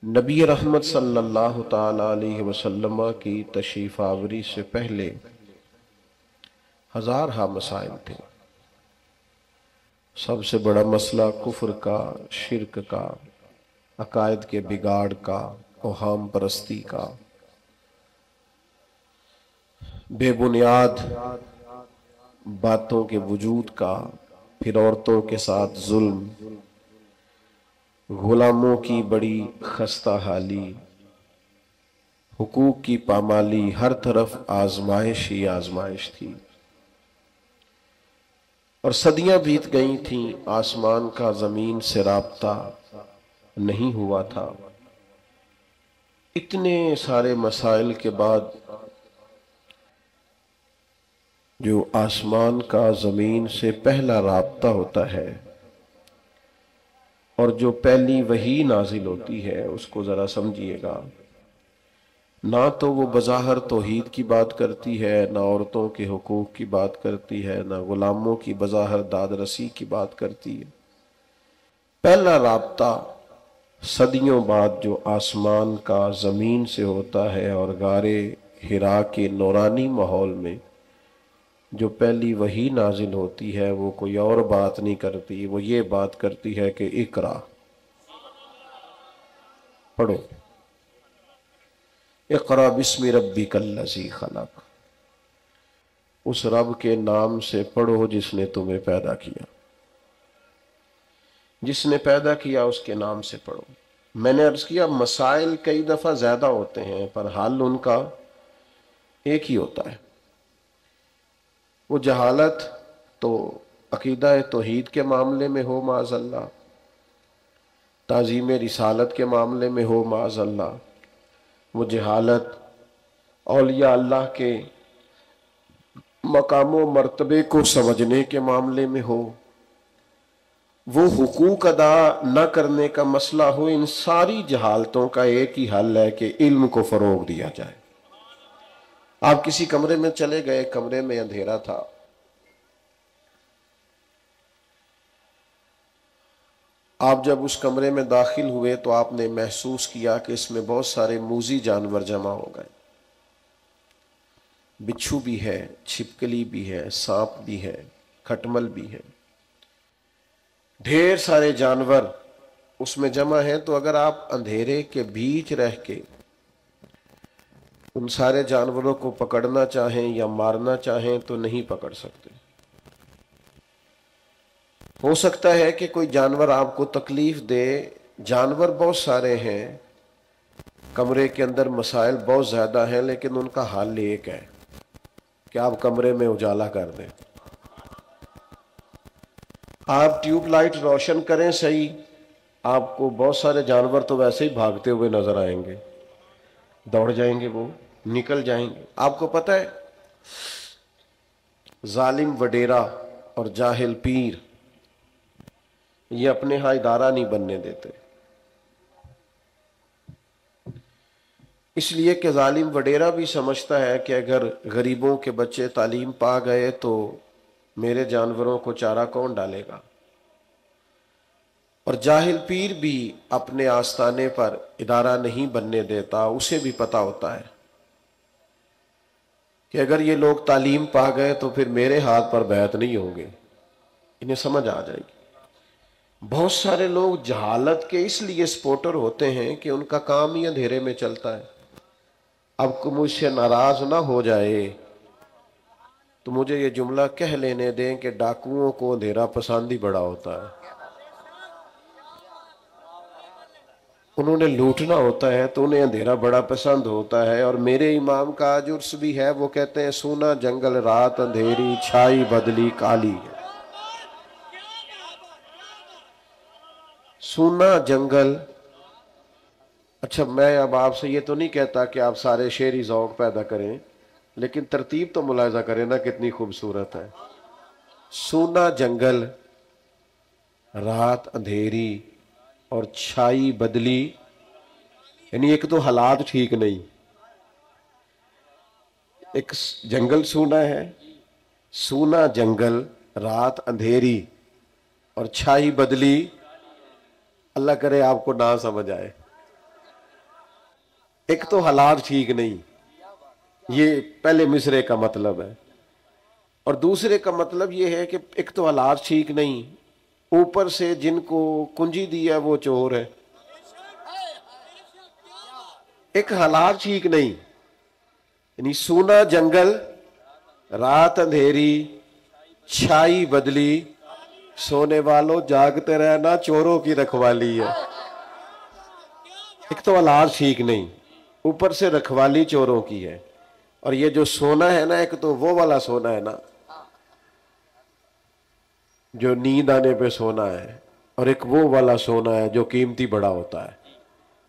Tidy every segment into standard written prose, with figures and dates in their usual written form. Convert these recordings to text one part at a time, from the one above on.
نبی رحمت صلی اللہ تعالی علیہ وسلم کی تشریف آوری سے پہلے ہزارہا مسائل تھے۔ سب سے بڑا مسئلہ کفر کا، شرک کا، عقائد کے بگاڑ کا، اوہام پرستی کا، بے بنیاد باتوں کے وجود کا، پھر عورتوں کے ساتھ ظلم، غلاموں کی بڑی خستہ حالی، حقوق کی پامالی، ہر طرف آزمائش ہی آزمائش تھی۔ اور صدیاں بیت گئی تھیں، آسمان کا زمین سے رابطہ نہیں ہوا تھا۔ اتنے سارے مسائل کے بعد جو آسمان کا زمین سے پہلا رابطہ ہوتا ہے اور جو پہلی وحی نازل ہوتی ہے، اس کو ذرا سمجھیے گا۔ نہ تو وہ بظاہر توحید کی بات کرتی ہے، نہ عورتوں کے حقوق کی بات کرتی ہے، نہ غلاموں کی بظاہر داد رسی کی بات کرتی ہے۔ پہلا رابطہ صدیوں بعد جو آسمان کا زمین سے ہوتا ہے، اور غار حرا کے نورانی ماحول میں جو پہلی وحی نازل ہوتی ہے، وہ کوئی اور بات نہیں کرتی، وہ یہ بات کرتی ہے کہ اقرا، پڑھو، اقرا بسم ربک الذی خلق، اس رب کے نام سے پڑھو جس نے تمہیں پیدا کیا، جس نے پیدا کیا اس کے نام سے پڑھو۔ میں نے عرض کیا مسائل کئی دفعہ زیادہ ہوتے ہیں پر حل ان کا ایک ہی ہوتا ہے۔ وہ جہالت تو عقیدہ توحید کے معاملے میں ہو معاذ اللہ، تعظیم رسالت کے معاملے میں ہو معاذ اللہ، وہ جہالت اولیاء اللہ کے مقام و مرتبے کو سمجھنے کے معاملے میں ہو، وہ حقوق ادا نہ کرنے کا مسئلہ ہو، ان ساری جہالتوں کا ایک ہی حل ہے کہ علم کو فروغ دیا جائے۔ آپ کسی کمرے میں چلے گئے، کمرے میں اندھیرا تھا، آپ جب اس کمرے میں داخل ہوئے تو آپ نے محسوس کیا کہ اس میں بہت سارے موذی جانور جمع ہو گئے، بچھو بھی ہے، چھپکلی بھی ہے، سانپ بھی ہے، کھٹمل بھی ہے، ڈھیر سارے جانور اس میں جمع ہیں۔ تو اگر آپ اندھیرے کے بیچ رہ کے ان سارے جانوروں کو پکڑنا چاہیں یا مارنا چاہیں تو نہیں پکڑ سکتے۔ ہو سکتا ہے کہ کوئی جانور آپ کو تکلیف دے، جانور بہت سارے ہیں، کمرے کے اندر مسائل بہت زیادہ ہیں، لیکن ان کا حل ایک ہے کہ آپ کمرے میں اجالا کر دیں، آپ ٹیوب لائٹ روشن کریں، صحیح، آپ کو بہت سارے جانور تو ویسے ہی بھاگتے ہوئے نظر آئیں گے، دوڑ جائیں گے، وہ نکل جائیں گے۔ آپ کو پتہ ہے ظالم وڈیرا اور جاہل پیر یہ اپنے ہاں ادارہ نہیں بننے دیتے، اس لیے کہ ظالم وڈیرا بھی سمجھتا ہے کہ اگر غریبوں کے بچے تعلیم پا گئے تو میرے جانوروں کو چارہ کون ڈالے گا، اور جاہل پیر بھی اپنے آستانے پر ادارہ نہیں بننے دیتا، اسے بھی پتا ہوتا ہے کہ اگر یہ لوگ تعلیم پا گئے تو پھر میرے ہاتھ پر بیعت نہیں ہوں گے، انہیں سمجھ آ جائے گی۔ بہت سارے لوگ جہالت کے اس لیے سپورٹر ہوتے ہیں کہ ان کا کام ہی اندھیرے میں چلتا ہے۔ اب کو مجھ سے ناراض نہ ہو جائے تو مجھے یہ جملہ کہہ لینے دیں کہ ڈاکوؤں کو اندھیرا پسند ہی بڑا ہوتا ہے، انہوں نے لوٹنا ہوتا ہے تو انہیں اندھیرا بڑا پسند ہوتا ہے۔ اور میرے امام کا آج عرس بھی ہے، وہ کہتے ہیں سونا جنگل رات اندھیری، چھائی بدلی کالی ہے۔ سونا جنگل، اچھا میں اب آپ سے یہ تو نہیں کہتا کہ آپ سارے شعری ذوق پیدا کریں، لیکن ترتیب تو ملاحظہ کریں نا کتنی خوبصورت ہے۔ سونا جنگل، رات اندھیری اور چھائی بدلی، یعنی ایک تو حالات ٹھیک نہیں، ایک جنگل سونا ہے، سونا جنگل، رات اندھیری اور چھائی بدلی، اللہ کرے آپ کو نہ سمجھ آئے۔ ایک تو حالات ٹھیک نہیں، یہ پہلے مصرے کا مطلب ہے، اور دوسرے کا مطلب یہ ہے کہ ایک تو حالات ٹھیک نہیں، اوپر سے جن کو کنجی دی ہے وہ چور ہے۔ ایک حالات ٹھیک نہیں، یعنی سونا جنگل، رات اندھیری، چھائی بدلی، سونے والوں جاگتے رہنا، چوروں کی رکھوالی ہے۔ ایک تو حالات ٹھیک نہیں، اوپر سے رکھوالی چوروں کی ہے، اور یہ جو سونا ہے نا، ایک تو وہ والا سونا ہے نا جو نیند آنے پہ سونا ہے، اور ایک وہ والا سونا ہے جو قیمتی بڑا ہوتا ہے۔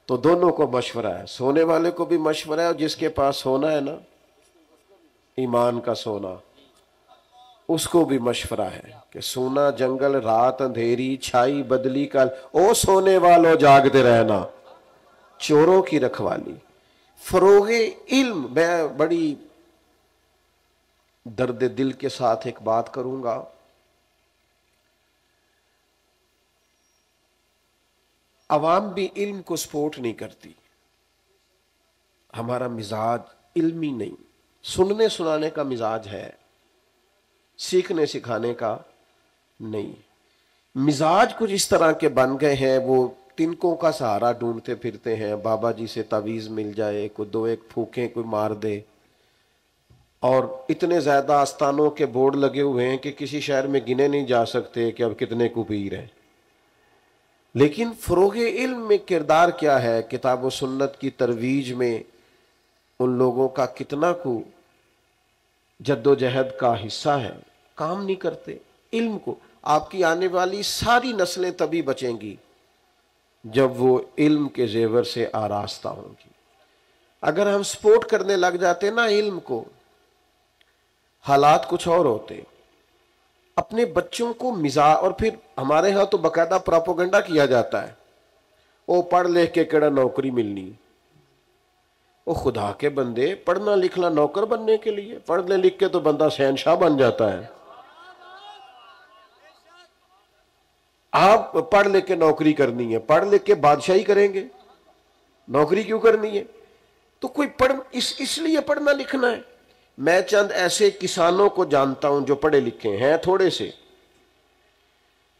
تو دونوں کو مشورہ ہے، سونے والے کو بھی مشورہ ہے، اور جس کے پاس سونا ہے نا، ایمان کا سونا، اس کو بھی مشورہ ہے کہ سونا جنگل، رات اندھیری، چھائی بدلی کا، او سونے والوں جاگتے رہنا، چوروں کی رکھوالی۔ فروغ علم، میں بڑی درد دل کے ساتھ ایک بات کروں گا، عوام بھی علم کو سپورٹ نہیں کرتی، ہمارا مزاج علمی نہیں، سننے سنانے کا مزاج ہے، سیکھنے سکھانے کا نہیں۔ مزاج کچھ اس طرح کے بن گئے ہیں، وہ تنکوں کا سہارا ڈھونڈتے پھرتے ہیں، بابا جی سے تعویذ مل جائے، کوئی دو ایک پھونکیں کوئی مار دے، اور اتنے زیادہ آستانوں کے بورڈ لگے ہوئے ہیں کہ کسی شہر میں گنے نہیں جا سکتے کہ اب کتنے کو پیر ہیں۔ لیکن فروغ علم میں کردار کیا ہے، کتاب و سنت کی ترویج میں ان لوگوں کا کتنا کو جد و جہد کا حصہ ہے، کام نہیں کرتے علم کو۔ آپ کی آنے والی ساری نسلیں تبھی بچیں گی جب وہ علم کے زیور سے آراستہ ہوں گی۔ اگر ہم سپورٹ کرنے لگ جاتے نا علم کو، حالات کچھ اور ہوتے۔ اپنے بچوں کو مزاج، اور پھر ہمارے ہاں تو باقاعدہ پراپوگنڈا کیا جاتا ہے، وہ پڑھ لکھ کے کیڑا نوکری ملنی۔ وہ خدا کے بندے، پڑھنا لکھنا نوکر بننے کے لیے؟ پڑھنے لکھ کے تو بندہ شہنشاہ بن جاتا ہے۔ آپ پڑھ لکھ کے نوکری کرنی ہے، پڑھ لکھ کے بادشاہی کریں گے، نوکری کیوں کرنی ہے؟ تو کوئی اس لیے پڑھنا لکھنا ہے۔ میں چند ایسے کسانوں کو جانتا ہوں جو پڑھے لکھے ہیں تھوڑے سے،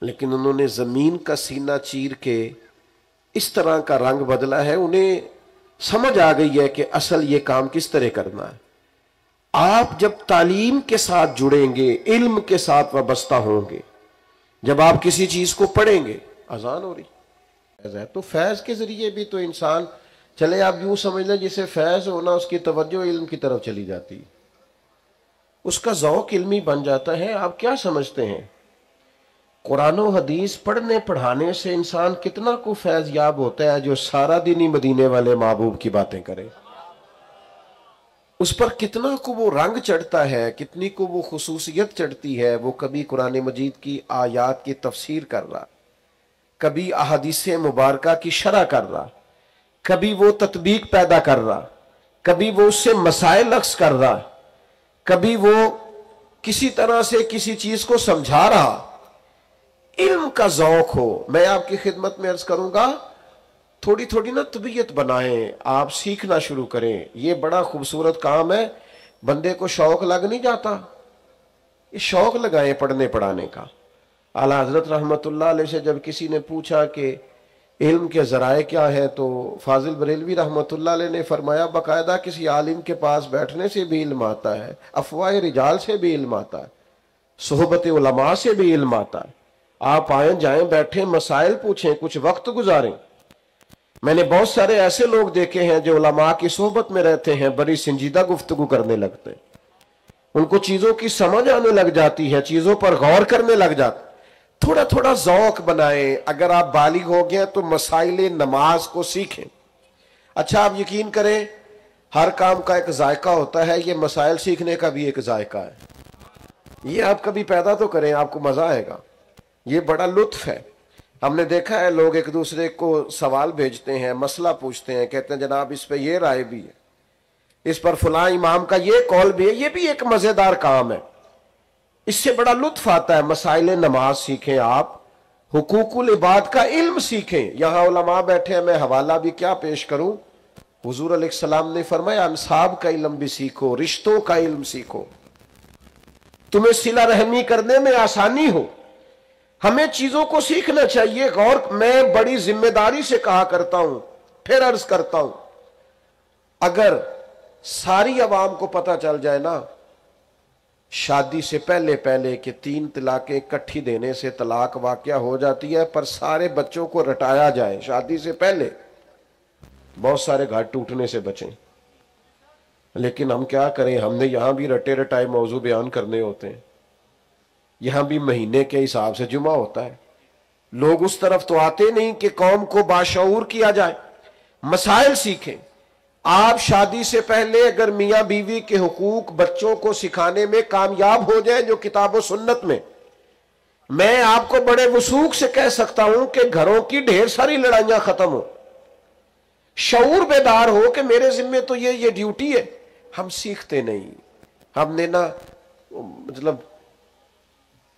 لیکن انہوں نے زمین کا سینہ چیر کے اس طرح کا رنگ بدلا ہے، انہیں سمجھ آ گئی ہے کہ اصل یہ کام کس طرح کرنا ہے۔ آپ جب تعلیم کے ساتھ جڑیں گے، علم کے ساتھ وابستہ ہوں گے، جب آپ کسی چیز کو پڑھیں گے، اذان ہو رہی ہے تو فیض کے ذریعے بھی تو انسان، چلے آپ یوں سمجھ لیں جسے فیض ہونا اس کی توجہ علم کی طرف چلی جاتی، اس کا ذوق علمی بن جاتا ہے۔ آپ کیا سمجھتے ہیں قرآن و حدیث پڑھنے پڑھانے سے انسان کتنا کو فیض یاب ہوتا ہے جو سارا دن ہی مدینے والے محبوب کی باتیں کرے؟ اس پر کتنا کو وہ رنگ چڑھتا ہے، کتنی کو وہ خصوصیت چڑھتی ہے۔ وہ کبھی قرآن مجید کی آیات کی تفسیر کر رہا، کبھی احادیث مبارکہ کی شرح کر رہا، کبھی وہ تطبیق پیدا کر رہا، کبھی وہ اس سے مسائل اخذ کر رہا، کبھی وہ کسی طرح سے کسی چیز کو سمجھا رہا۔ علم کا ذوق ہو، میں آپ کی خدمت میں عرض کروں گا، تھوڑی تھوڑی نا طبیعت بنائیں، آپ سیکھنا شروع کریں۔ یہ بڑا خوبصورت کام ہے، بندے کو شوق لگ نہیں جاتا، یہ شوق لگائیں پڑھنے پڑھانے کا۔ اعلیٰ حضرت رحمت اللہ علیہ سے جب کسی نے پوچھا کہ علم کے ذرائع کیا ہے، تو فاضل بریلوی رحمت اللہ علیہ نے فرمایا باقاعدہ کسی عالم کے پاس بیٹھنے سے بھی علم آتا ہے، افواہ رجال سے بھی علم آتا ہے، صحبت علماء سے بھی علم آتا ہے۔ آپ آئیں جائیں بیٹھیں، مسائل پوچھیں، کچھ وقت گزاریں۔ میں نے بہت سارے ایسے لوگ دیکھے ہیں جو علماء کی صحبت میں رہتے ہیں، بڑی سنجیدہ گفتگو کرنے لگتے ہیں، ان کو چیزوں کی سمجھ آنے لگ جاتی ہے، چیزوں پر غور کرنے لگ جاتے۔ تھوڑا تھوڑا ذوق بنائیں۔ اگر آپ بالغ ہو گئے تو مسائل نماز کو سیکھیں۔ اچھا آپ یقین کریں، ہر کام کا ایک ذائقہ ہوتا ہے، یہ مسائل سیکھنے کا بھی ایک ذائقہ ہے۔ یہ آپ کبھی پیدا تو کریں، آپ کو مزہ آئے گا، یہ بڑا لطف ہے۔ ہم نے دیکھا ہے لوگ ایک دوسرے کو سوال بھیجتے ہیں، مسئلہ پوچھتے ہیں، کہتے ہیں جناب اس پہ یہ رائے بھی ہے، اس پر فلاں امام کا یہ قول بھی ہے۔ یہ بھی ایک مزیدار کام ہے، اس سے بڑا لطف آتا ہے۔ مسائل نماز سیکھیں، آپ حقوق العباد کا علم سیکھیں۔ یہاں علماء بیٹھے ہیں، میں حوالہ بھی کیا پیش کروں، حضور علیہ السلام نے فرمایا انصاب کا علم بھی سیکھو، رشتوں کا علم سیکھو، تمہیں صلہ رحمی کرنے میں آسانی ہو۔ ہمیں چیزوں کو سیکھنا چاہیے غور۔ میں بڑی ذمہ داری سے کہا کرتا ہوں، پھر عرض کرتا ہوں، اگر ساری عوام کو پتہ چل جائے نا شادی سے پہلے کہ 3 طلاقیں اکٹھی دینے سے طلاق واقع ہو جاتی ہے، پر سارے بچوں کو رٹایا جائے شادی سے پہلے، بہت سارے گھر ٹوٹنے سے بچیں۔ لیکن ہم کیا کریں، ہم نے یہاں بھی رٹے رٹائے موضوع بیان کرنے ہوتے ہیں، یہاں بھی مہینے کے حساب سے جمعہ ہوتا ہے، لوگ اس طرف تو آتے نہیں کہ قوم کو باشعور کیا جائے، مسائل سیکھیں۔ آپ شادی سے پہلے اگر میاں بیوی کے حقوق بچوں کو سکھانے میں کامیاب ہو جائے جو کتاب و سنت میں آپ کو بڑے وثوق سے کہہ سکتا ہوں کہ گھروں کی ڈھیر ساری لڑائیاں ختم ہو، شعور بیدار ہو کہ میرے ذمہ تو یہ ڈیوٹی ہے۔ ہم سیکھتے نہیں، ہم نے نا مطلب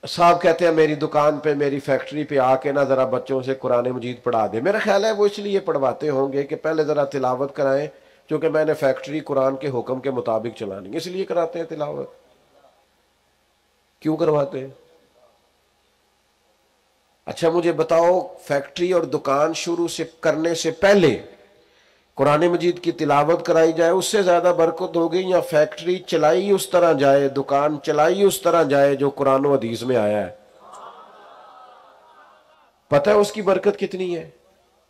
صاحب کہتے ہیں میری دکان پہ میری فیکٹری پہ آ کے نا ذرا بچوں سے قرآن مجید پڑھا دے۔ میرا خیال ہے وہ اس لیے پڑھواتے ہوں گے کہ پہلے ذرا تلاوت کرائیں، کیونکہ میں نے فیکٹری قرآن کے حکم کے مطابق چلانی، اس لیے کراتے ہیں تلاوت۔ کیوں کرواتے ہیں؟ اچھا مجھے بتاؤ، فیکٹری اور دکان شروع سے کرنے سے پہلے قرآن مجید کی تلاوت کرائی جائے، اس سے زیادہ برکت ہوگی، یا فیکٹری چلائی اس طرح جائے، دکان چلائی اس طرح جائے جو قرآن و حدیث میں آیا ہے؟ پتہ ہے اس کی برکت کتنی ہے؟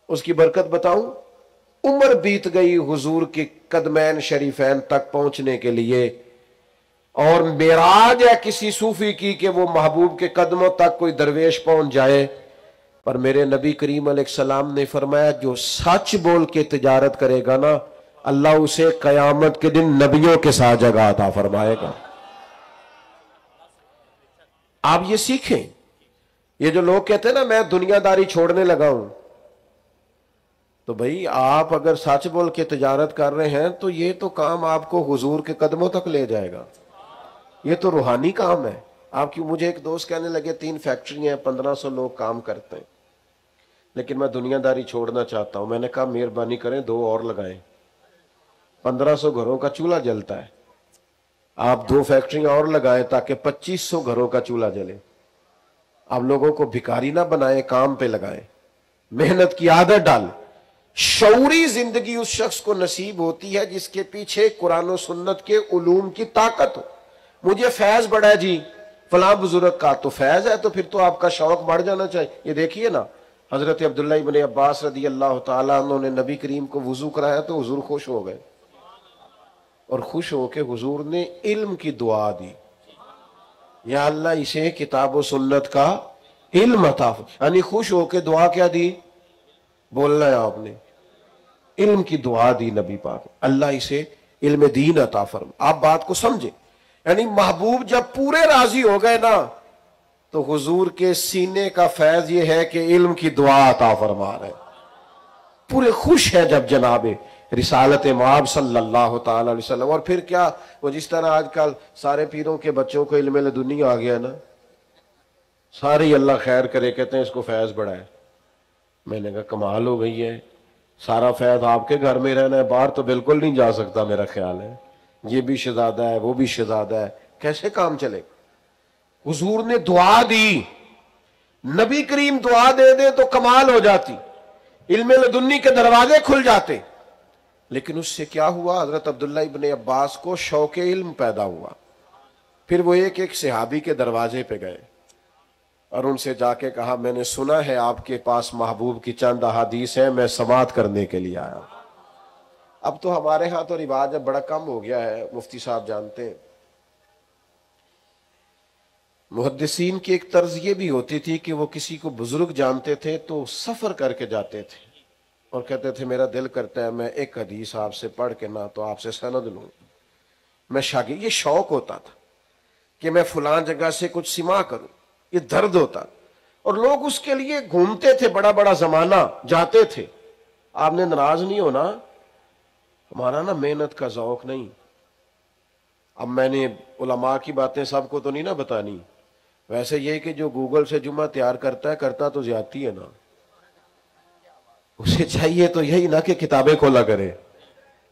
اس کی برکت بتاؤں؟ عمر بیت گئی حضور کے قدمین شریفین تک پہنچنے کے لیے، اور معراج ہے کسی صوفی کی کہ وہ محبوب کے قدموں تک کوئی درویش پہنچ جائے، پر میرے نبی کریم علیہ السلام نے فرمایا جو سچ بول کے تجارت کرے گا نا اللہ اسے قیامت کے دن نبیوں کے ساتھ جگہ عطا فرمائے گا۔ آپ یہ سیکھیں۔ یہ جو لوگ کہتے ہیں نا میں دنیا داری چھوڑنے لگا ہوں، تو بھئی آپ اگر سچ بول کے تجارت کر رہے ہیں تو یہ تو کام آپ کو حضور کے قدموں تک لے جائے گا، یہ تو روحانی کام ہے۔ آپ کی مجھے ایک دوست کہنے لگے 3 فیکٹری ہیں، 1500 لوگ کام کرتے ہیں، لیکن میں دنیا داری چھوڑنا چاہتا ہوں۔ میں نے کہا مہربانی کریں 2 اور لگائیں، 1500 گھروں کا چولہا جلتا ہے، آپ 2 فیکٹریاں اور لگائیں تاکہ 2500 گھروں کا چولہا جلے۔ آپ لوگوں کو بھکاری نہ بنائیں، کام پہ لگائیں، محنت کی عادت ڈال۔ شعوری زندگی اس شخص کو نصیب ہوتی ہے جس کے پیچھے قرآن و سنت کے علوم کی طاقت ہو۔ مجھے فیض بڑھا ہے جی فلاں بزرگ کا، تو فیض ہے تو پھر تو آپ کا شوق بڑھ جانا چاہیے۔ یہ دیکھیے نا حضرت عبداللہ ابن عباس رضی اللہ تعالیٰ عنہ نے نبی کریم کو وضو کرایا تو حضور خوش ہو گئے، اور خوش ہو کے حضور نے علم کی دعا دی، یا اللہ اسے کتاب و سنت کا علم عطا فرما۔ یعنی خوش ہو کے دعا کیا دی؟ بولنا ہے آپ نے، علم کی دعا دی نبی پاک، اللہ اسے علم دین عطا فرما۔ آپ بات کو سمجھیں، یعنی محبوب جب پورے راضی ہو گئے نا تو حضور کے سینے کا فیض یہ ہے کہ علم کی دعا عطا فرما رہے، پورے خوش ہیں جب جناب رسالت مآب صلی اللہ تعالی علیہ وسلم۔ اور پھر کیا، وہ جس طرح آج کل سارے پیروں کے بچوں کو علم لدنی آ گیا نا، سارے اللہ خیر کرے کہتے ہیں اس کو فیض بڑھا ہے۔ میں نے کہا کمال ہو گئی ہے، سارا فیض آپ کے گھر میں رہنا ہے، باہر تو بالکل نہیں جا سکتا میرا خیال ہے، یہ بھی شہزادہ ہے وہ بھی شہزادہ ہے، کیسے کام چلے؟ حضور نے دعا دی، نبی کریم دعا دے دے تو کمال ہو جاتی، علم لدنی کے دروازے کھل جاتے۔ لیکن اس سے کیا ہوا؟ حضرت عبداللہ ابن عباس کو شوق علم پیدا ہوا، پھر وہ ایک صحابی کے دروازے پہ گئے اور ان سے جا کے کہا میں نے سنا ہے آپ کے پاس محبوب کی چند احادیث ہیں، میں سماعت کرنے کے لیے آیا۔ اب تو ہمارے ہاں تو رواج اب بڑا کم ہو گیا ہے، مفتی صاحب جانتے ہیں، محدثین کی ایک طرز یہ بھی ہوتی تھی کہ وہ کسی کو بزرگ جانتے تھے تو سفر کر کے جاتے تھے اور کہتے تھے میرا دل کرتا ہے میں ایک حدیث آپ سے پڑھ کے نہ تو آپ سے سند لوں، میں شاگرد، یہ شوق ہوتا تھا کہ میں فلاں جگہ سے کچھ سماع کروں، یہ درد ہوتا، اور لوگ اس کے لیے گھومتے تھے، بڑا بڑا زمانہ جاتے تھے۔ آپ نے ناراض نہیں ہونا، ہمارا نا محنت کا ذوق نہیں۔ اب میں نے علماء کی باتیں سب کو تو نہیں نا بتانی، ویسے یہ کہ جو گوگل سے جمعہ تیار کرتا ہے کرتا تو زیادتی ہے نا، اسے چاہیے تو یہی نا کہ کتابیں کھولا کرے،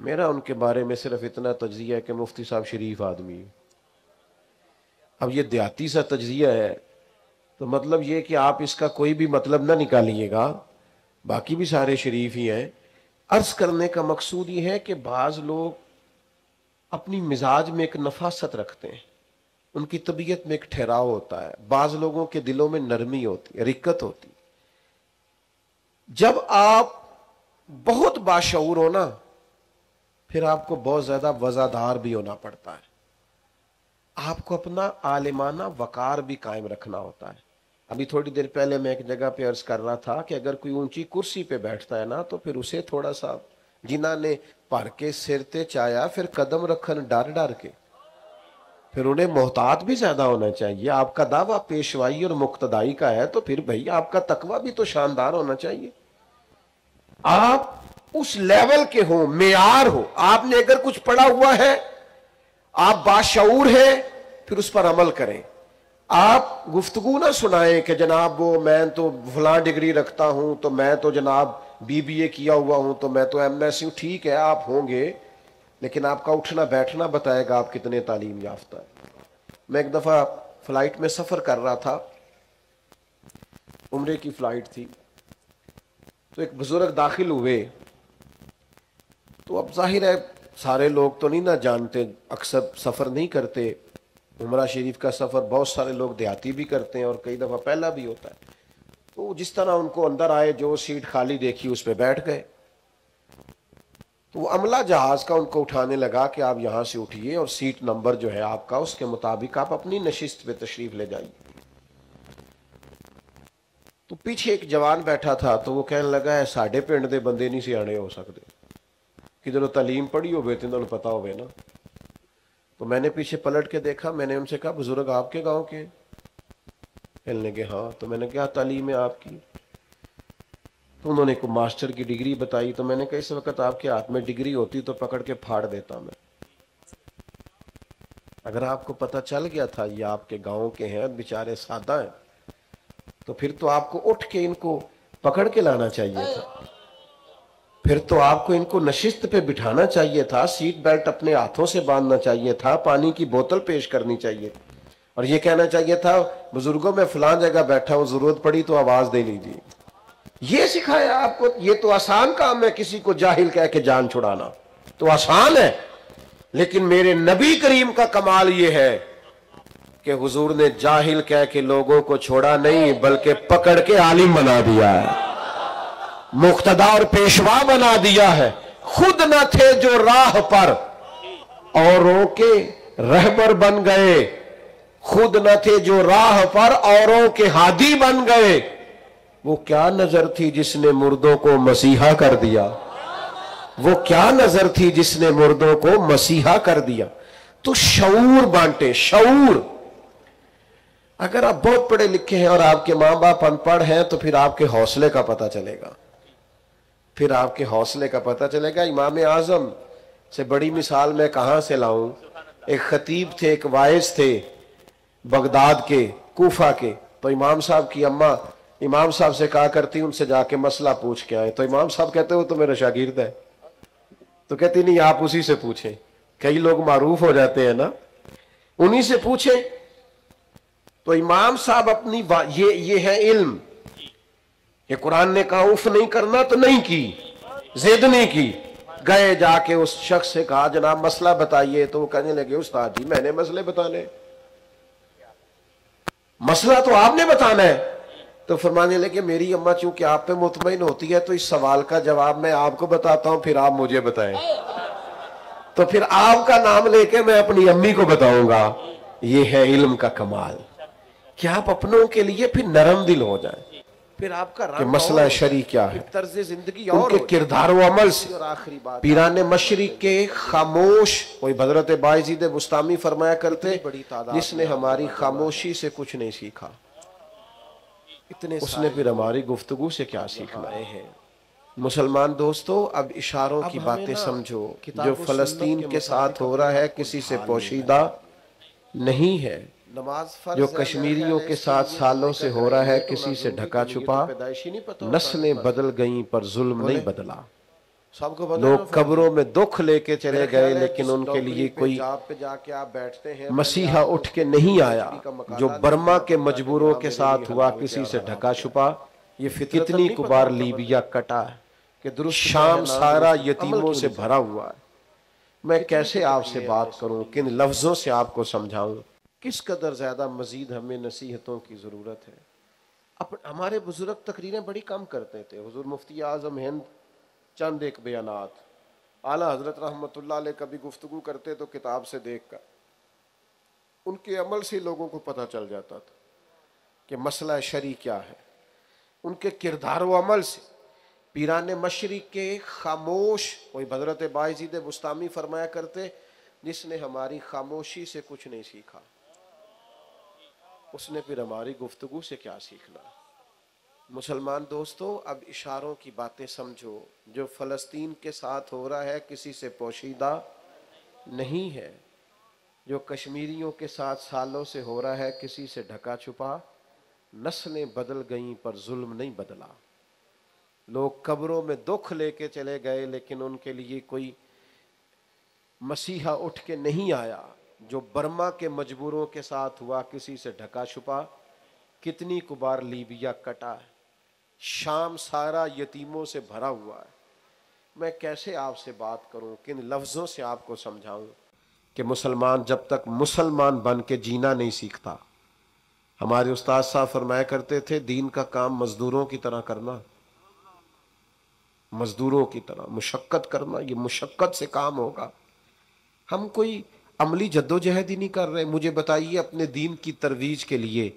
میرا ان کے بارے میں صرف اتنا تجزیہ ہے کہ مفتی صاحب شریف آدمی ہے۔ اب یہ دیہاتی سا تجزیہ ہے تو مطلب یہ کہ آپ اس کا کوئی بھی مطلب نہ نکالیے گا، باقی بھی سارے شریف ہی ہیں۔ عرض کرنے کا مقصود یہ ہے کہ بعض لوگ اپنی مزاج میں ایک نفاست رکھتے ہیں، ان کی طبیعت میں ایک ٹھہراؤ ہوتا ہے، بعض لوگوں کے دلوں میں نرمی ہوتی ہے، رقت ہوتی ہے۔ جب آپ بہت باشعور ہو نا، پھر آپ کو بہت زیادہ وزادار بھی ہونا پڑتا ہے، آپ کو اپنا عالمانہ وقار بھی قائم رکھنا ہوتا ہے۔ ابھی تھوڑی دیر پہلے میں ایک جگہ پہ عرض کر رہا تھا کہ اگر کوئی اونچی کرسی پہ بیٹھتا ہے نا تو پھر اسے تھوڑا سا جنہاں نے پر کے سرتے چایا پھر قدم رکھن ڈر ڈر کے، پھر انہیں محتاط بھی زیادہ ہونا چاہیے۔ آپ کا دعویٰ پیشوائی اور مقتدائی کا ہے تو پھر بھئی آپ کا تقویٰ بھی تو شاندار ہونا چاہیے، آپ اس لیول کے ہوں، معیار ہو۔ آپ نے اگر کچھ پڑھا ہوا ہے، آپ باشعور ہیں، پھر اس پر عمل کریں۔ آپ گفتگو نہ سنائیں کہ جناب وہ میں تو فلاں ڈگری رکھتا ہوں، تو میں تو جناب BBA کیا ہوا ہوں، تو میں تو MS ہوں۔ ٹھیک ہے آپ ہوں گے، لیکن آپ کا اٹھنا بیٹھنا بتائے گا آپ کتنے تعلیم یافتہ ہے۔ میں ایک دفعہ فلائٹ میں سفر کر رہا تھا، عمرے کی فلائٹ تھی، تو ایک بزرگ داخل ہوئے، تو اب ظاہر ہے سارے لوگ تو نہیں نہ جانتے، اکثر سفر نہیں کرتے، عمرہ شریف کا سفر بہت سارے لوگ دیہاتی بھی کرتے ہیں اور کئی دفعہ پہلا بھی ہوتا ہے۔ تو جس طرح ان کو اندر آئے، جو سیٹ خالی دیکھی اس پہ بیٹھ گئے، تو وہ عملہ جہاز کا ان کو اٹھانے لگا کہ آپ یہاں سے اٹھیے اور سیٹ نمبر جو ہے آپ کا اس کے مطابق آپ اپنی نشست پہ تشریف لے جائیے۔ تو پیچھے ایک جوان بیٹھا تھا، تو وہ کہنے لگا ہے ساڑھے پنڈ دے بندے نہیں سیانے ہو سکتے، کدھر تعلیم پڑھی ہوئے تو انہوں نے پتا ہوئے نا۔ تو میں نے پیچھے پلٹ کے دیکھا، میں نے ان سے کہا بزرگ آپ کے گاؤں کے؟ کہنے لگے ہاں۔ تو میں نے کہا تعلیم ہے آپ کی؟ تو انہوں نے کوئی ماسٹر کی ڈگری بتائی۔ تو میں نے کہا اس وقت آپ کے ہاتھ میں ڈگری ہوتی تو پکڑ کے پھاڑ دیتا میں۔ اگر آپ کو پتہ چل گیا تھا یہ آپ کے گاؤں کے ہیں، بیچارے سادہ ہیں، تو پھر تو آپ کو اٹھ کے ان کو پکڑ کے لانا چاہیے تھا، پھر تو آپ کو ان کو نشست پہ بٹھانا چاہیے تھا، سیٹ بیلٹ اپنے ہاتھوں سے باندھنا چاہیے تھا، پانی کی بوتل پیش کرنی چاہیے تھی، اور یہ کہنا چاہیے تھا بزرگوں میں فلاں جگہ بیٹھا ہوں، ضرورت پڑی تو آواز دے لیجیے۔ یہ سکھایا آپ کو؟ یہ تو آسان کام ہے کسی کو جاہل کہہ کے جان چھڑانا، تو آسان ہے، لیکن میرے نبی کریم کا کمال یہ ہے کہ حضور نے جاہل کہہ کے لوگوں کو چھوڑا نہیں، بلکہ پکڑ کے عالم بنا دیا ہے، مقتدا اور پیشوا بنا دیا ہے۔ خود نہ تھے جو راہ پر اوروں کے رہبر بن گئے، خود نہ تھے جو راہ پر اوروں کے ہادی بن گئے۔ وہ کیا نظر تھی جس نے مردوں کو مسیحا کر دیا، وہ کیا نظر تھی جس نے مردوں کو مسیحا کر دیا۔ تو شعور بانٹے، شعور۔ اگر آپ بہت پڑھے لکھے ہیں اور آپ کے ماں باپ ان پڑھ ہیں تو پھر آپ کے حوصلے کا پتہ چلے گا، پھر آپ کے حوصلے کا پتہ چلے گا۔ امام اعظم سے بڑی مثال میں کہاں سے لاؤں؟ ایک خطیب تھے، ایک واعظ تھے بغداد کے، کوفہ کے، تو امام صاحب کی اماں امام صاحب سے کہا کرتی ان سے جا کے مسئلہ پوچھ کے آئے، تو امام صاحب کہتے وہ تو میرا شاگرد ہے، تو کہتی نہیں آپ اسی سے پوچھیں، کئی لوگ معروف ہو جاتے ہیں نا، انہی سے پوچھیں۔ تو امام صاحب اپنی یہ ہے علم کہ قرآن نے کہا اف نہیں کرنا تو نہیں کی، زد نہیں کی، گئے جا کے اس شخص سے کہا جناب مسئلہ بتائیے، تو وہ کہنے لگے استاد جی میں نے مسئلے بتانے، مسئلہ تو آپ نے بتانا ہے۔ تو فرمانے لگے میری اماں چونکہ آپ پہ مطمئن ہوتی ہے تو اس سوال کا جواب میں آپ کو بتاتا ہوں، پھر آپ مجھے بتائیں، تو پھر آپ کا نام لے کے میں اپنی امی کو بتاؤں گا۔ یہ ہے علم کا کمال کہ آپ اپنوں کے لیے پھر نرم دل ہو جائیں، پھر آپ کا کہ مسئلہ شرعی کیا ہے، طرز زندگی ان کے کردار و عمل سے۔ پیران مشرق کے خاموش، کوئی حضرت باعزید بستامی فرمایا کرتے جس نے ہماری خاموشی سے کچھ نہیں سیکھا اس نے پھر ہماری گفتگو سے کیا سیکھنا ہے۔ مسلمان دوستو اب اشاروں کی باتیں سمجھو، جو فلسطین کے ساتھ ہو رہا ہے کسی سے پوشیدہ نہیں ہے، جو کشمیریوں کے ساتھ سالوں سے ہو رہا ہے کسی سے ڈھکا چھپا، نسلیں بدل گئیں پر ظلم نہیں بدلا۔ سب کو لوگ قبروں میں دکھ لے کے چلے گئے لیکن ان کے لیے کوئی مسیحا اٹھ کے نہیں آیا جو برما کے مجبوروں کے ساتھ ہوا کسی سے ڈھکا چھپا کتنی کبار لیبیا کٹا ہے شام سارا یتیموں سے بھرا ہوا ہے. میں کیسے آپ سے بات کروں، کن لفظوں سے آپ کو سمجھاؤں، کس قدر زیادہ مزید ہمیں نصیحتوں کی ضرورت ہے. ہمارے بزرگ تقریریں بڑی کم کرتے تھے. حضور مفتی اعظم ہند چند ایک بیانات، اعلیٰ حضرت رحمت اللہ علیہ کبھی گفتگو کرتے تو کتاب سے دیکھ کر ان کے عمل سے لوگوں کو پتہ چل جاتا تھا کہ مسئلہ شرعی کیا ہے. ان کے کردار و عمل سے پیران مشرق کے خاموش، وہی حضرت باعزید بستامی فرمایا کرتے، جس نے ہماری خاموشی سے کچھ نہیں سیکھا اس نے پھر ہماری گفتگو سے کیا سیکھنا. مسلمان دوستو، اب اشاروں کی باتیں سمجھو. جو فلسطین کے ساتھ ہو رہا ہے کسی سے پوشیدہ نہیں ہے. جو کشمیریوں کے ساتھ سالوں سے ہو رہا ہے کسی سے ڈھکا چھپا. نسلیں بدل گئیں پر ظلم نہیں بدلا. لوگ قبروں میں دکھ لے کے چلے گئے لیکن ان کے لیے کوئی مسیحا اٹھ کے نہیں آیا جو برما کے مجبوروں کے ساتھ ہوا کسی سے ڈھکا چھپا. کتنی کبار لیبیا کٹا ہے، شام سارا یتیموں سے بھرا ہوا ہے. میں کیسے آپ سے بات کروں، کن لفظوں سے آپ کو سمجھاؤں کہ مسلمان جب تک مسلمان بن کے جینا نہیں سیکھتا. ہمارے استاد صاحب فرمایا کرتے تھے دین کا کام مزدوروں کی طرح کرنا، مزدوروں کی طرح مشقت کرنا. یہ مشقت سے کام ہوگا. ہم کوئی عملی جدوجہد ہی نہیں کر رہے. مجھے بتائیے اپنے دین کی ترویج کے لیے،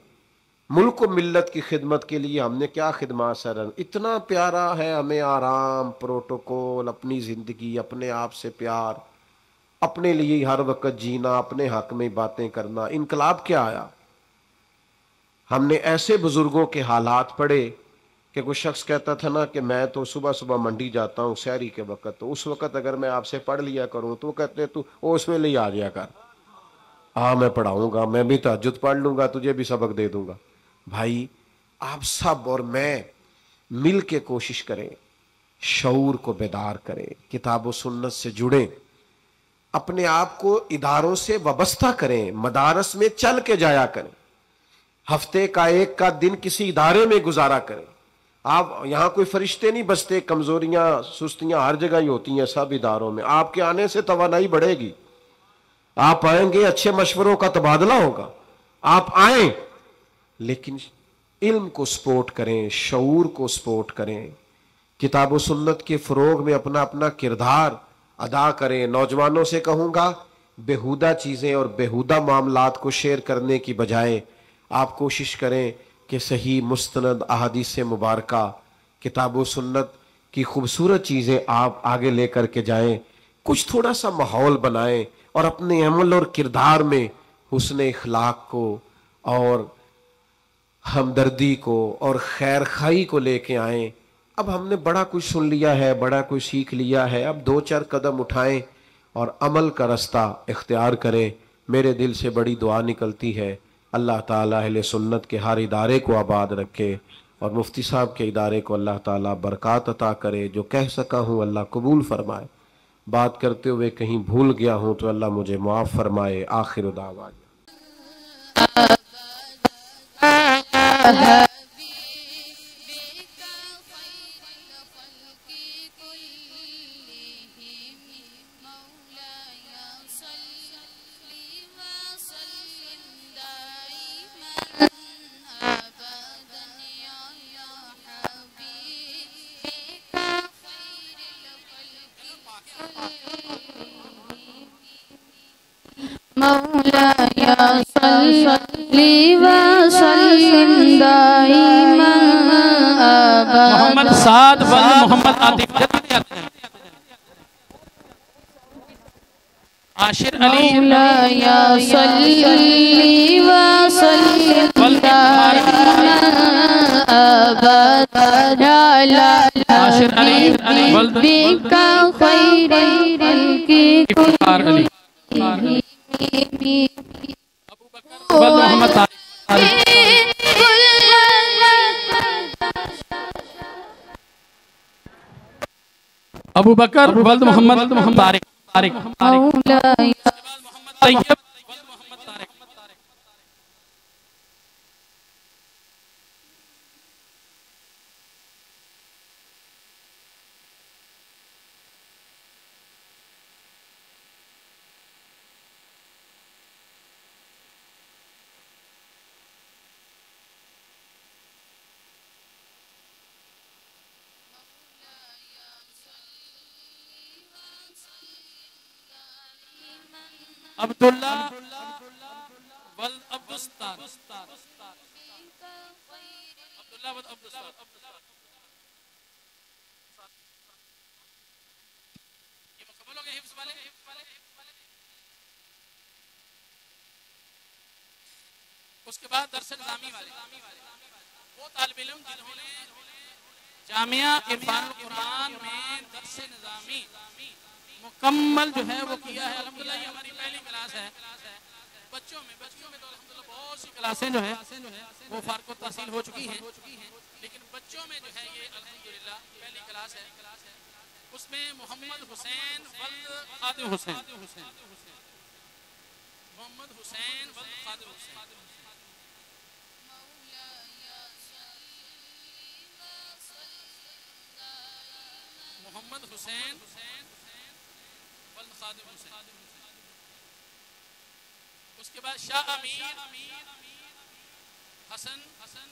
ملک و ملت کی خدمت کے لیے ہم نے کیا خدمات سر. اتنا پیارا ہے ہمیں آرام، پروٹوکول، اپنی زندگی، اپنے آپ سے پیار، اپنے لیے ہر وقت جینا، اپنے حق میں باتیں کرنا. انقلاب کیا آیا؟ ہم نے ایسے بزرگوں کے حالات پڑھے کہ کوئی شخص کہتا تھا نا کہ میں تو صبح صبح منڈی جاتا ہوں سحری کے وقت، تو اس وقت اگر میں آپ سے پڑھ لیا کروں تو وہ کہتے تو اس میں لے آ جایا کر. ہاں میں پڑھاؤں گا، میں بھی تہجد پڑھ لوں گا، تجھے بھی سبق دے دوں گا. بھائی آپ سب اور میں مل کے کوشش کریں، شعور کو بیدار کریں، کتاب و سنت سے جڑیں، اپنے آپ کو اداروں سے وابستہ کریں، مدارس میں چل کے جایا کریں، ہفتے کا ایک کا دن کسی ادارے میں گزارا کریں. آپ یہاں کوئی فرشتے نہیں بستے، کمزوریاں سستیاں ہر جگہ ہی ہوتی ہیں سب اداروں میں. آپ کے آنے سے توانائی بڑھے گی. آپ آئیں گے، اچھے مشوروں کا تبادلہ ہوگا. آپ آئیں لیکن علم کو سپورٹ کریں، شعور کو سپورٹ کریں، کتاب و سنت کے فروغ میں اپنا اپنا کردار ادا کریں. نوجوانوں سے کہوں گا بیہودہ چیزیں اور بیہودہ معاملات کو شیئر کرنے کی بجائے آپ کوشش کریں کہ صحیح مستند احادیث مبارکہ، کتاب و سنت کی خوبصورت چیزیں آپ آگے لے کر کے جائیں. کچھ تھوڑا سا ماحول بنائیں اور اپنے عمل اور کردار میں حسن اخلاق کو اور ہمدردی کو اور خیر خواہی کو لے کے آئیں. اب ہم نے بڑا کچھ سن لیا ہے، بڑا کچھ سیکھ لیا ہے، اب دو چار قدم اٹھائیں اور عمل کا رستہ اختیار کریں. میرے دل سے بڑی دعا نکلتی ہے، اللہ تعالیٰ اہل سنت کے ہر ادارے کو آباد رکھے اور مفتی صاحب کے ادارے کو اللہ تعالیٰ برکات عطا کرے. جو کہہ سکا ہوں اللہ قبول فرمائے، بات کرتے ہوئے کہیں بھول گیا ہوں تو اللہ مجھے معاف فرمائے. آخر دعوانا مولاي صل وسلم دائما ابدا. محمد سعد بن محمد عاطف عاشر علی. مولاي صل وسلم دائما ابدا على حبيبك خير الخلق كلهم. محمد ابو بکر ولد محمد طارق مولاي طیب ولد محمد طارق عبداللہ ولد عبدالستار عبداللہ ولد عبدالستار یہ مکمل ہو گئے حفظ والے اس کے بعد درس نظامی والے وہ طالب علم جنہوں نے جامعہ عرفان القرآن میں درس نظامی مکمل جو ہے وہ کیا ہے الحمدللہ یہ ہماری پہلی کلاس ہے بچوں میں تو الحمدللہ بہت سی کلاسیں جو ہیں وہ فارغ التحصیل ہو چکی ہیں لیکن بچوں میں جو ہے یہ الحمدللہ پہلی کلاس ہے اس میں محمد حسین ولد خادم حسین محمد حسین ولد خادم حسین محمد حسین ولد خادم حسین اس کے بعد شاہ امیر حسن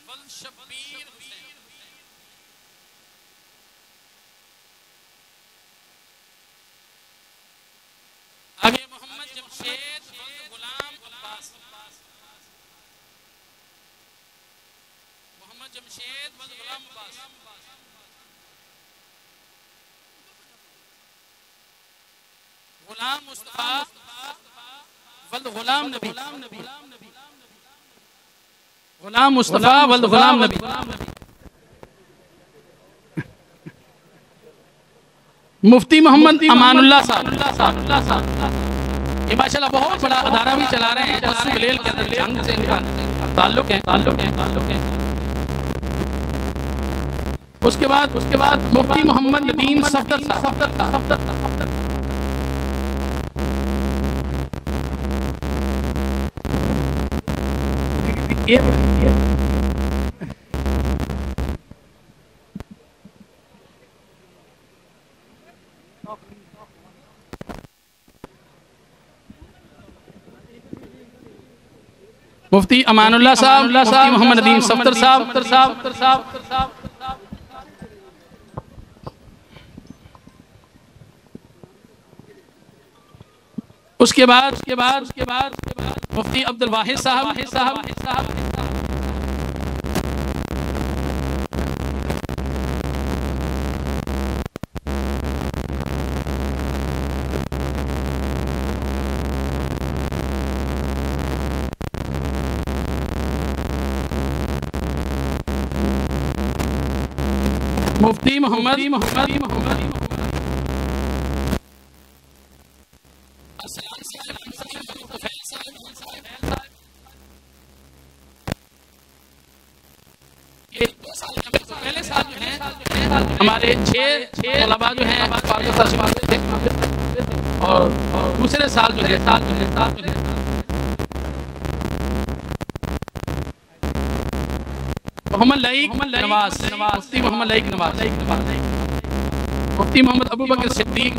ولد شبیر حسین آگے محمد جمشید ولد غلام عباس محمد جمشید ولد غلام عباس غلام مصطفیٰ ولد غلام نبی غلام مصطفیٰ ولد غلام نبی مفتی محمد امان اللہ صاحب یہ ماشاءاللہ بہت بڑا ادارہ بھی چلا رہے ہیں جسو گلیل کے اندر جنگ سے ان کا تعلق ہے اس کے بعد مفتی محمد ندیم صفدر صاحب مفتی امان اللہ صاحب مفتی محمد ندیم صفدر صاحب اس کے بعد مفتی عبد الواحد صاحب مفتی محمد پہلے سال جو ہیں ہمارے 6 طلباء جو ہیں اور دوسرے سال جو ہے محمد لائق نواز مفتی محمد لائق نواز مفتی محمد ابو بکر صدیق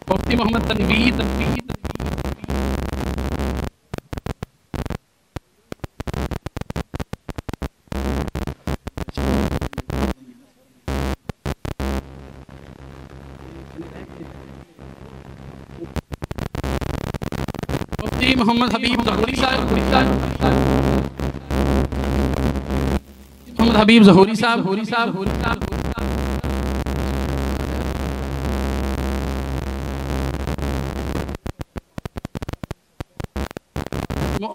مفتی محمد تنویر مفتی محمد حبیب ظہوری صاحب محمد حبیب ظہوری صاحب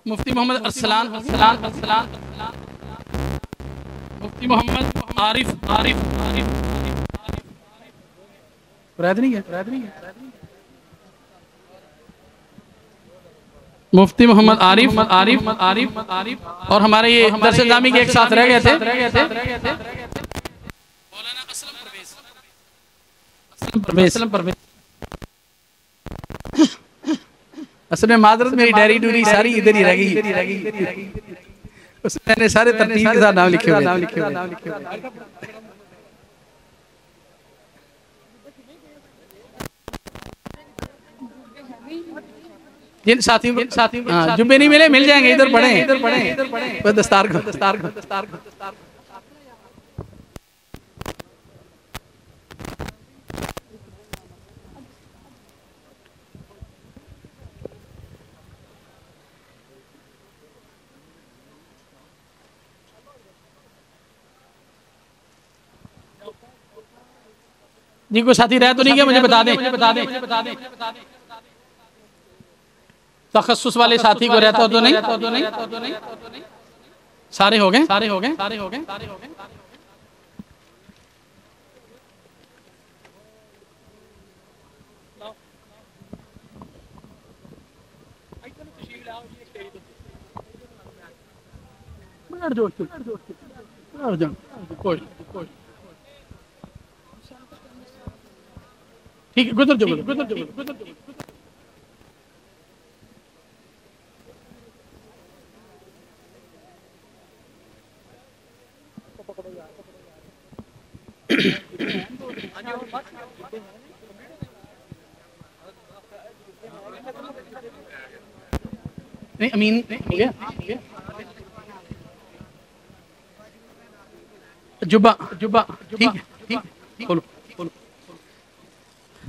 مفتی محمد ارسلان مفتی محمد عارف مفتی محمد عارف اور ہمارے یہ درس نظامی کے ایک ساتھ رہ گئے تھے مولانا اصل میں معذرت میری ڈائری ڈوری ساری ادھر ہی رہ گئی، اس میں نے سارے ترتیب کے ساتھ نام لکھے ہوئے۔ جن ساتھیوں جبے نہیں ملے مل جائیں گے، ادھر پڑھیں بس دستار کو۔ جی کوئی ساتھی رہ تو نہیں گیا مجھے بتا دیں، تخصص والے ساتھی کو رہتا تو نہیں؟ سارے ہو گئے؟ ٹھیک ہے، گزر جو۔ نہیں امین ہو گیا، جبا ٹھیک ہے، کھولو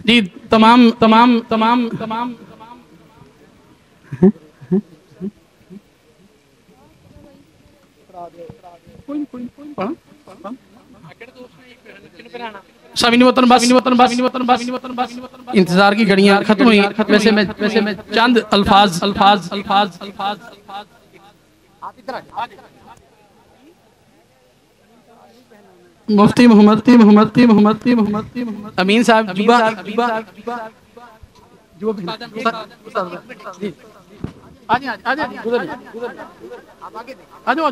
جی۔ تمام سامعین وطن بس انتظار کی گھڑیاں ختم ہوئی۔ ویسے میں چند الفاظ مفتی محمد امین صاحب جبا آجو